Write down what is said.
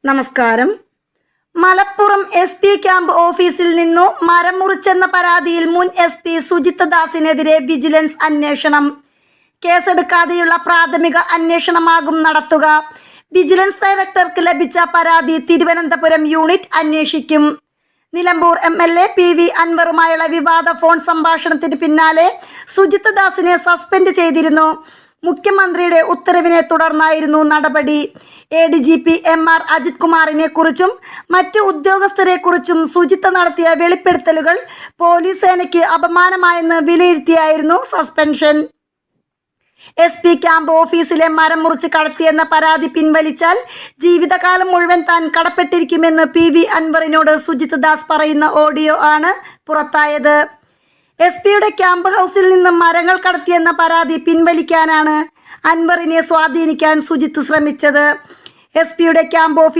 നമസ്കാരം. Malappuram SP camp ഓഫീസിൽ നിന്നു മരം മുറിച്ചെന്ന പരാതിയിൽ മുൻ SP സുജിത് ദാസിനെതിരെ വിജിലൻസ് അന്വേഷണം. കേസെടുക്കാതെയുള്ള പ്രാഥമിക അന്വേഷണമാകും നടത്തുക. വിജിലൻസ് ഡയറക്ടർക്ക് ലഭിച്ച പരാതി തിരുവനന്തപുരം യൂണിറ്റ് അന്വേഷിക്കും. നിലമ്പൂർ MLA PV അൻവറുമായുള്ള വിവാദ ഫോൺ സംഭാഷണത്തിന് പിന്നാലെ സുജിത് ദാസിനെ സസ്പെൻഡ് ചെയ്തിരുന്നു. മുഖ്യമന്ത്രിയുടെ ഉത്തരവിനെ തുടർന്നായിരുന്നു നടപടി. ADGP MR അജിത് കുമാറിനെ കുറിച്ചും മറ്റ് ഉദ്യോഗസ്ഥരെ കുറിച്ചും സുജിത്ത് നടത്തിയ വെളിപ്പെടുത്തലുകൾ പോലീസ് സേനയ്ക്ക് അപമാനമായെന്ന് വിലയിരുത്തിയായിരുന്നു സസ്പെൻഷൻ. SP ക്യാമ്പ് ഓഫീസിലെ മരം മുറിച്ച് കടത്തിയെന്ന പരാതി പിൻവലിച്ചാൽ ജീവിതകാലം മുഴുവൻ താൻ കടപ്പെട്ടിരിക്കുമെന്ന് PV അൻവറിനോട് സുജിത് ദാസ് പറയുന്ന ഓഡിയോ ആണ് പുറത്തായത്. SP-യുടെ ക്യാമ്പ് ഹൗസിൽ നിന്ന് മരങ്ങൾ കടത്തിയെന്ന പരാതി പിൻവലിക്കാനാണ് അൻവറിനെ സ്വാധീനിക്കാൻ സുജിത്ത് ശ്രമിച്ചത്. SP-യുടെ ക്യാമ്പ്